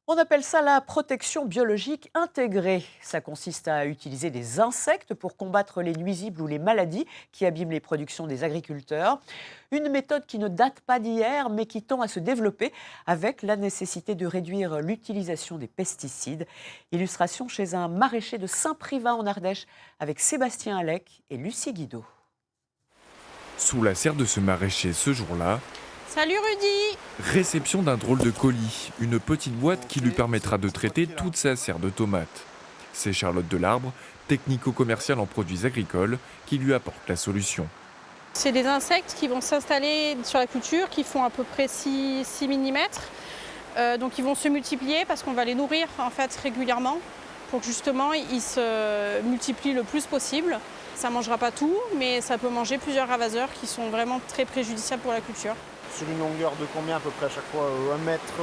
On appelle ça la protection biologique intégrée. Ça consiste à utiliser des insectes pour combattre les nuisibles ou les maladies qui abîment les productions des agriculteurs. Une méthode qui ne date pas d'hier, mais qui tend à se développer avec la nécessité de réduire l'utilisation des pesticides. Illustration chez un maraîcher de Saint-Privat en Ardèche avec Sébastien Alec et Lucie Guido. Sous la serre de ce maraîcher ce jour-là, Salut Rudy! réception d'un drôle de colis, une petite boîte qui lui permettra de traiter toute sa serre de tomates. C'est Charlotte Delarbre, technico-commerciale en produits agricoles, qui lui apporte la solution. C'est des insectes qui vont s'installer sur la culture, qui font à peu près 6 mm. Donc ils vont se multiplier parce qu'on va les nourrir en fait régulièrement pour que justement ils se multiplient le plus possible. Ça ne mangera pas tout, mais ça peut manger plusieurs ravageurs qui sont vraiment très préjudiciables pour la culture. Sur une longueur de combien à peu près à chaque fois? Un mètre?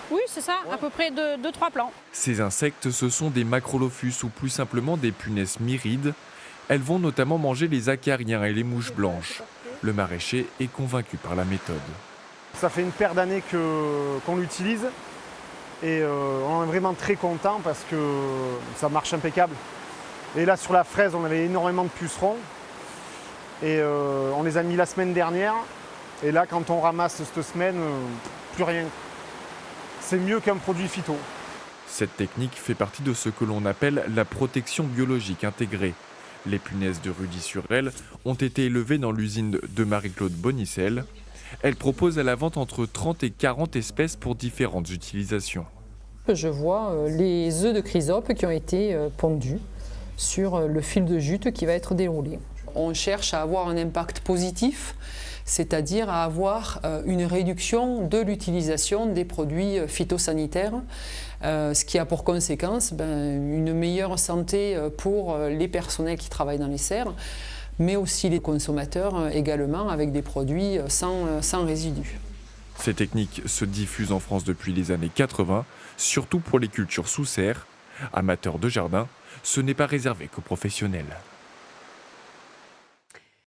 Oui, c'est ça, Ouais. à peu près de 2-3 plants. Ces insectes, ce sont des macrolophus ou plus simplement des punaises myrides. Elles vont notamment manger les acariens et les mouches blanches. Le maraîcher est convaincu par la méthode. Ça fait une paire d'années qu'on l'utilise et on est vraiment très content parce que ça marche impeccable. Et là sur la fraise, on avait énormément de pucerons et on les a mis la semaine dernière. Et là, quand on ramasse cette semaine, plus rien. C'est mieux qu'un produit phyto. Cette technique fait partie de ce que l'on appelle la protection biologique intégrée. Les punaises de Rudy-sur-Aile ont été élevées dans l'usine de Marie-Claude Bonicel. Elle propose à la vente entre 30 et 40 espèces pour différentes utilisations. Je vois les œufs de chrysope qui ont été pondus sur le fil de jute qui va être déroulé. On cherche à avoir un impact positif, c'est-à-dire à avoir une réduction de l'utilisation des produits phytosanitaires, ce qui a pour conséquence une meilleure santé pour les personnels qui travaillent dans les serres, mais aussi les consommateurs également avec des produits sans résidus. Ces techniques se diffusent en France depuis les années 80, surtout pour les cultures sous serre. Amateurs de jardin, ce n'est pas réservé qu'aux professionnels.